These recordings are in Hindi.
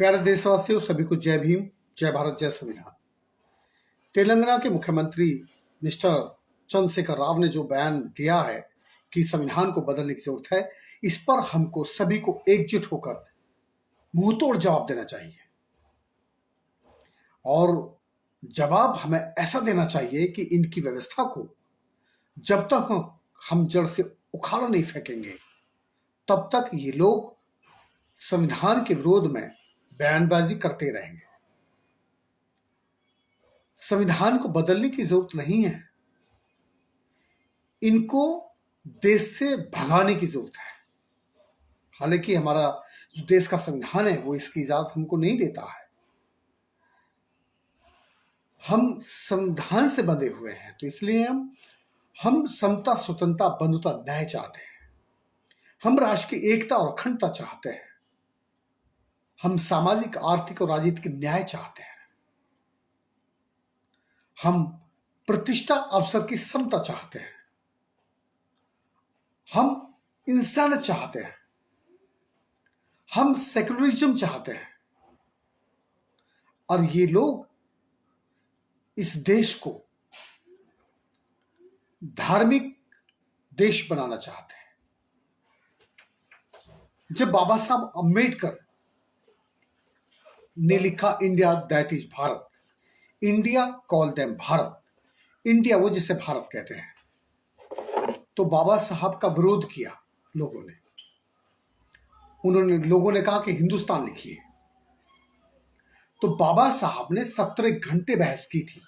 प्यारे देशवासियों, सभी को जय भीम, जय भारत, जय संविधान। तेलंगाना के मुख्यमंत्री मिस्टर चंद्रशेखर राव ने जो बयान दिया है कि संविधान को बदलने की जरूरत है, इस पर हमको सभी को एकजुट होकर मुंहतोड़ जवाब देना चाहिए। और जवाब हमें ऐसा देना चाहिए कि इनकी व्यवस्था को जब तक हम जड़ से उखाड़ नहीं फेंकेंगे, तब तक ये लोग संविधान के विरोध में बयानबाजी करते रहेंगे। संविधान को बदलने की जरूरत नहीं है, इनको देश से भगाने की जरूरत है। हालांकि हमारा जो देश का संविधान है वो इसकी इजाजत हमको नहीं देता है। हम संविधान से बंधे हुए हैं, तो इसलिए हम समता, स्वतंत्रता, बंधुता, न्याय चाहते हैं। हम राष्ट्र की एकता और अखंडता चाहते हैं। हम सामाजिक, आर्थिक और राजनीतिक न्याय चाहते हैं। हम प्रतिष्ठा, अवसर की समता चाहते हैं। हम इंसान चाहते हैं। हम सेक्युलरिज्म चाहते हैं। और ये लोग इस देश को धार्मिक देश बनाना चाहते हैं। जब बाबा साहब अम्बेडकर ने लिखा India that is Bharat, India call them Bharat, India वो जिसे भारत कहते हैं, तो बाबा साहब का विरोध किया लोगों ने। लोगों ने कहा कि हिंदुस्तान लिखिए। तो बाबा साहब ने 17 घंटे बहस की थी,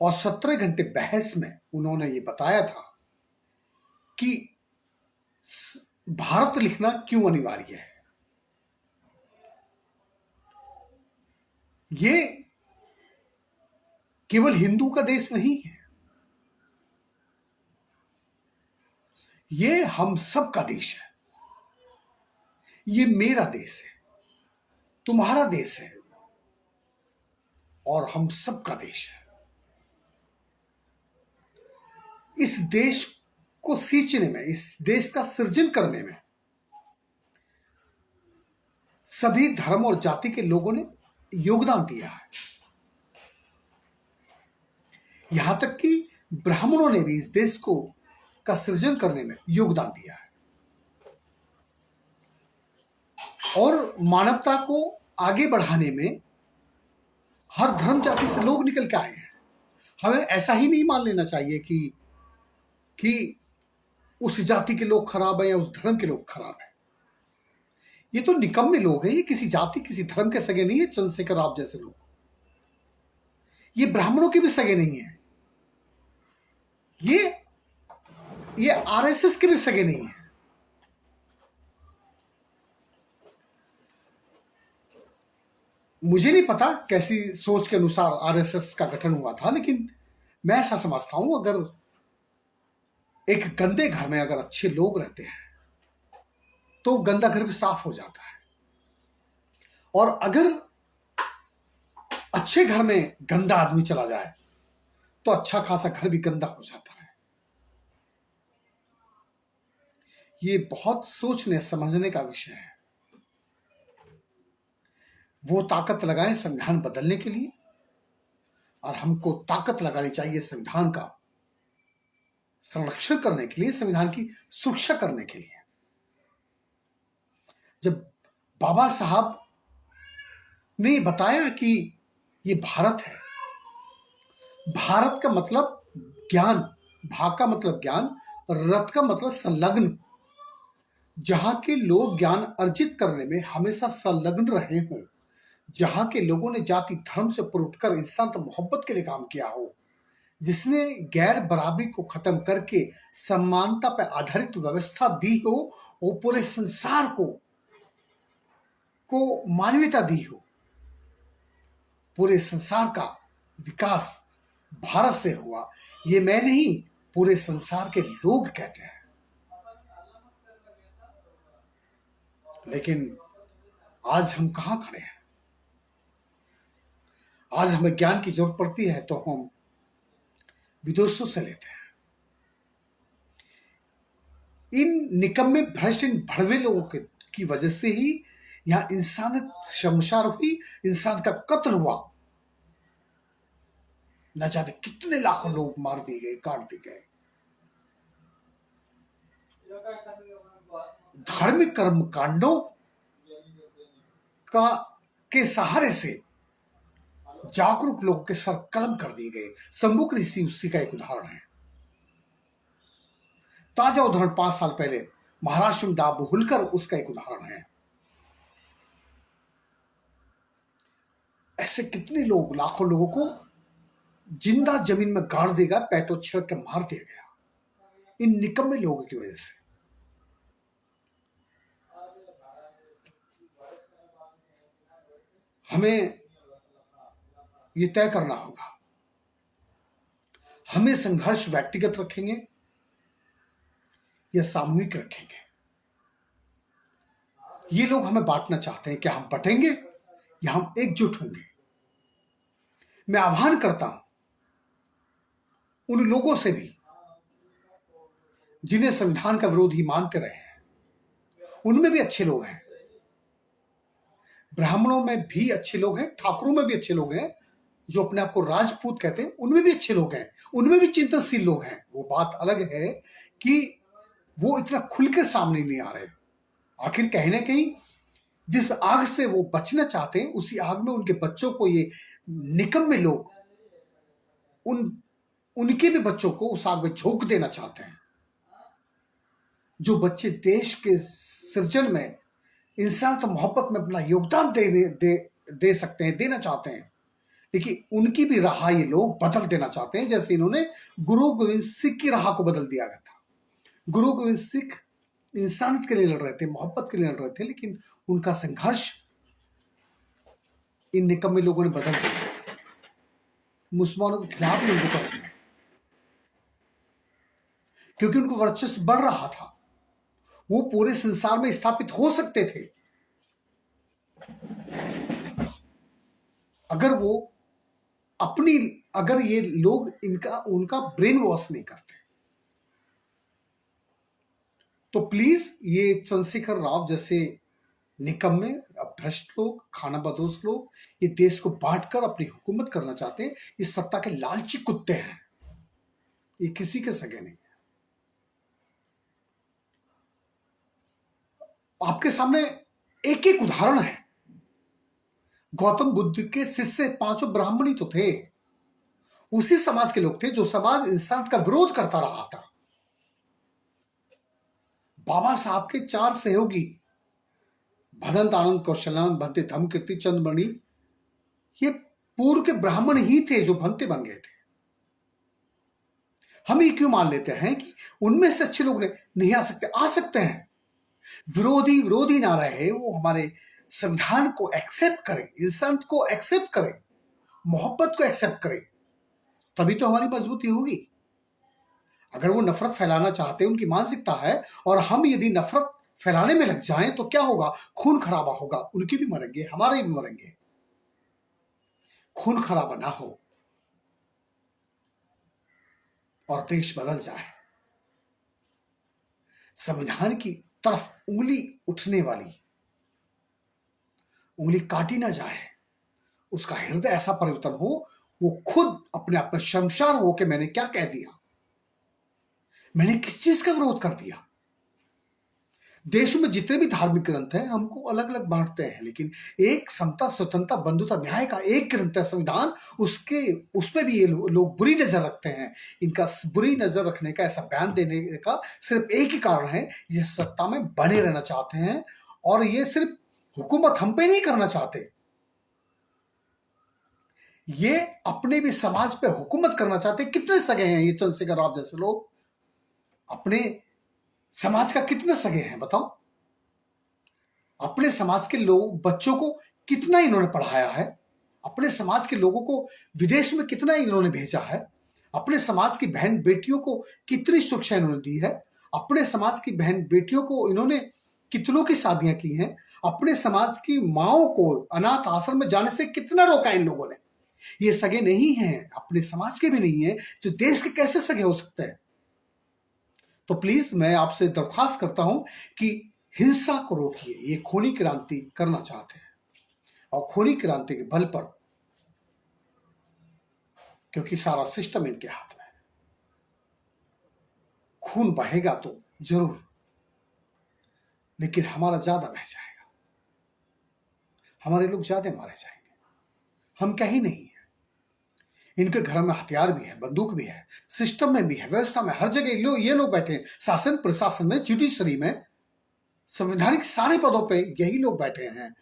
और 17 घंटे बहस में उन्होंने ये बताया था कि भारत लिखना क्यों अनिवार्य है। ये केवल हिंदू का देश नहीं है, ये हम सब का देश है। ये मेरा देश है, तुम्हारा देश है, और हम सब का देश है। इस देश को सींचने में, इस देश का सृजन करने में सभी धर्म और जाति के लोगों ने योगदान दिया है। यहां तक कि ब्राह्मणों ने भी इस देश को का सृजन करने में योगदान दिया है। और मानवता को आगे बढ़ाने में हर धर्म जाति से लोग निकल के आए हैं। हमें ऐसा ही नहीं मान लेना चाहिए कि उस जाति के लोग खराब है या उस धर्म के लोग खराब है। ये तो निकम्मे लोग हैं। ये किसी जाति, किसी धर्म के सगे नहीं है। चंद्रशेखर राव जैसे लोग, ये ब्राह्मणों के भी सगे नहीं है। ये आरएसएस के भी सगे नहीं है। मुझे नहीं पता कैसी सोच के अनुसार आरएसएस का गठन हुआ था, लेकिन मैं ऐसा समझता हूं, अगर एक गंदे घर में अगर अच्छे लोग रहते हैं तो गंदा घर भी साफ हो जाता है, और अगर अच्छे घर में गंदा आदमी चला जाए तो अच्छा खासा घर भी गंदा हो जाता है। ये बहुत सोचने समझने का विषय है। वो ताकत लगाएं संविधान बदलने के लिए, और हमको ताकत लगानी चाहिए संविधान का संरक्षण करने के लिए, संविधान की सुरक्षा करने के लिए। जब बाबा साहब ने बताया कि ये भारत है, भारत का मतलब ज्ञान, भा का मतलब ज्ञान, और रत का मतलब संलग्न, जहां के लोग ज्ञान अर्जित करने में हमेशा संलग्न रहे हों, जहां के लोगों ने जाति धर्म से ऊपर उठकर इंसान तो मोहब्बत के लिए काम किया हो, जिसने गैर बराबरी को खत्म करके समानता पर आधारित व्यवस्था दी हो, वो पूरे संसार को मानवता दी हो। पूरे संसार का विकास भारत से हुआ, ये मैं नहीं, पूरे संसार के लोग कहते हैं। लेकिन आज हम कहां खड़े हैं? आज हमें ज्ञान की जरूरत पड़ती है तो हम विदेशों से लेते हैं। इन निकम्मे, भ्रष्ट, इन भड़वे लोगों के की वजह से ही यहां इंसानियत शर्मसार हुई, इंसान का कत्ल हुआ। न जाने कितने लाखों लोग मार दिए गए, काट दिए गए। धार्मिक कर्म कांडों का के सहारे से जागरूक लोगों के सर कलम कर दिए गए। संबुक ऋषि उसी का एक उदाहरण है। ताजा उदाहरण 5 साल पहले महाराष्ट्र में दाब हुलकर उसका एक उदाहरण है। ऐसे कितने लोग, लाखों लोगों को जिंदा जमीन में गाड़ देगा, पेट्रोल छिड़क के मार दिया गया इन निकम्मे लोगों की वजह से। हमें ये तय करना होगा, हमें संघर्ष व्यक्तिगत रखेंगे या सामूहिक रखेंगे। ये लोग हमें बांटना चाहते हैं, क्या हम बटेंगे या हम एकजुट होंगे? मैं आह्वान करता हूं उन लोगों से भी जिन्हें संविधान का विरोध ही मानते रहे हैं। उनमें भी अच्छे लोग हैं, ब्राह्मणों में भी अच्छे लोग हैं, ठाकुरों में भी अच्छे लोग हैं, जो अपने आप को राजपूत कहते हैं उनमें भी अच्छे लोग हैं, उनमें भी चिंतनशील लोग हैं। वो बात अलग है कि वो इतना खुलकर सामने नहीं आ रहे। आखिर कहीं ना कहीं जिस आग से वो बचना चाहते हैं, उसी आग में उनके बच्चों को ये निकम्मे लोग उनके भी बच्चों को उस आग में झोंक देना चाहते हैं। जो बच्चे देश के सृजन में, इंसान तो मोहब्बत में अपना योगदान दे सकते हैं, देना चाहते हैं, लेकिन उनकी भी राह ये लोग बदल देना चाहते हैं, जैसे इन्होंने गुरु गोविंद सिंह की राह को बदल दिया गया था। गुरु गोविंद सिंह इंसानियत के लिए लड़ रहे थे, मोहब्बत के लिए लड़ रहे थे, लेकिन उनका संघर्ष इन निकम्मे लोगों ने बदल दिया, मुसलमानों के खिलाफ ही उनको कर दिया, क्योंकि उनको वर्चस्व बढ़ रहा था। वो पूरे संसार में स्थापित हो सकते थे अगर ये लोग उनका ब्रेन वॉश नहीं करते। तो प्लीज ये चंद्रशेखर राव जैसे निकम्मे, भ्रष्ट लोग, खाना बदोश लोग ये देश को बांटकर अपनी हुकूमत करना चाहते हैं। ये सत्ता के लालची कुत्ते हैं, ये किसी के सगे नहीं है। आपके सामने एक एक उदाहरण है। गौतम बुद्ध के शिष्य 5 ब्राह्मण ही तो थे, उसी समाज के लोग थे जो समाज इंसान का विरोध करता रहा था। बाबा साहब के 4 सहयोगी, भदंत आनंद, कौशलानंद, भंते धम्मकीर्ति, चंद्रमणि, ये पूर्व के ब्राह्मण ही थे जो भंते बन गए थे। हम ये क्यों मान लेते हैं कि उनमें से अच्छे लोग नहीं आ सकते? आ सकते हैं। विरोधी ना रहे, वो हमारे संविधान को एक्सेप्ट करें, इंसान को एक्सेप्ट करें, मोहब्बत को एक्सेप्ट करें, तभी तो हमारी मजबूती होगी। अगर वो नफरत फैलाना चाहते हैं, उनकी मानसिकता है, और हम यदि नफरत फैलाने में लग जाएं तो क्या होगा? खून खराबा होगा, उनकी भी मरेंगे, हमारे भी मरेंगे। खून खराबा ना हो और देश बदल जाए। संविधान की तरफ उंगली उठने वाली उंगली काटी ना जाए, उसका हृदय ऐसा परिवर्तन हो, वो खुद अपने आप में शर्मसार हो कि मैंने क्या कह दिया, मैंने किस चीज का विरोध कर दिया। देश में जितने भी धार्मिक ग्रंथ हैं, हमको अलग अलग बांटते हैं, लेकिन एक समता, स्वतंत्रता, बंधुता, न्याय का एक ग्रंथ है संविधान। उसमें भी ये लोग बुरी नजर रखते हैं। इनका बुरी नजर रखने का, ऐसा बयान देने का सिर्फ एक ही कारण है, ये सत्ता में बने रहना चाहते हैं, और ये सिर्फ हुकूमत हम पे नहीं करना चाहते, ये अपने भी समाज पे हुकूमत करना चाहते। कितने सगे हैं ये चंद्रशेखर राव जैसे लोग? अपने समाज का कितने सगे हैं बताओ? अपने समाज के लोग, बच्चों को कितना इन्होंने पढ़ाया है? अपने समाज के लोगों को विदेश में कितना इन्होंने भेजा है? अपने समाज की बहन बेटियों को कितनी सुरक्षा इन्होंने दी है? अपने समाज की बहन बेटियों को इन्होंने कितनों की शादियां की हैं? अपने समाज की माओं को अनाथ आश्रम में जाने से कितना रोका इन लोगों ने? ये सगे नहीं हैं, अपने समाज के भी नहीं है, तो देश के कैसे सगे हो सकते हैं? तो प्लीज मैं आपसे दरख्वास्त करता हूं कि हिंसा को रोकिए। ये खूनी क्रांति करना चाहते हैं और खूनी क्रांति के बल पर, क्योंकि सारा सिस्टम इनके हाथ में है, खून बहेगा तो जरूर, लेकिन हमारा ज्यादा बह जाएगा, हमारे लोग ज्यादा मारे जाएंगे। हम कहीं नहीं है। इनके घर में हथियार भी है, बंदूक भी है, सिस्टम में भी है, व्यवस्था में, हर जगह ये लोग बैठे हैं, शासन प्रशासन में, जुडिशरी में, संवैधानिक सारे पदों पे यही लोग बैठे हैं।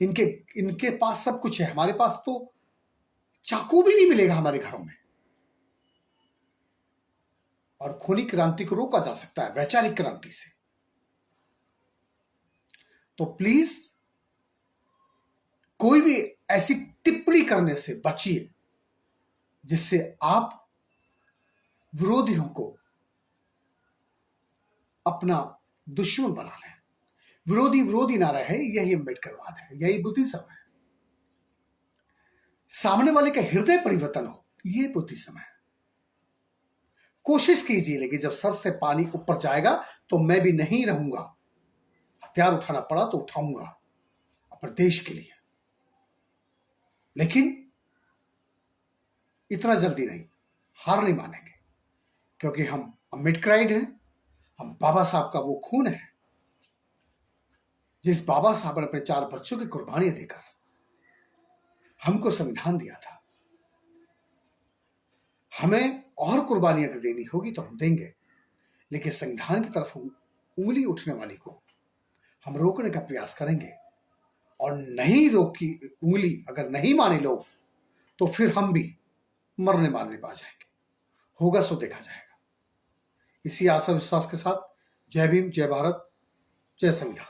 इनके पास सब कुछ है, हमारे पास तो चाकू भी नहीं मिलेगा हमारे घरों में। और खूनी क्रांति को रोका जा सकता है वैचारिक क्रांति से। तो प्लीज कोई भी ऐसी टिप्पणी करने से बचिए जिससे आप विरोधियों को अपना दुश्मन बना लें। विरोधी ना रहे, यही अम्बेडकरवाद है, यही बुद्धिज्म है। सामने वाले का हृदय परिवर्तन हो, ये बुद्धिज्म है। कोशिश कीजिए, लेकिन जब सर से पानी ऊपर जाएगा तो मैं भी नहीं रहूंगा। हथियार उठाना पड़ा तो उठाऊंगा अपने देश के लिए, लेकिन इतना जल्दी नहीं, हार नहीं मानेंगे, क्योंकि हम अम्बेडकराइड हैं। हम बाबा साहब का वो खून है जिस बाबा साहब ने अपने 4 बच्चों की कुर्बानियां देकर हमको संविधान दिया था। हमें और कुर्बानियां अगर देनी होगी तो हम देंगे, लेकिन संविधान की तरफ उंगली उठने वाली को हम रोकने का प्रयास करेंगे। और नहीं रोकी उंगली, अगर नहीं माने लोग, तो फिर हम भी मरने मारने पा जाएंगे। होगा सो देखा जाएगा। इसी आशा विश्वास के साथ जय भीम, जय भारत, जय संविधान।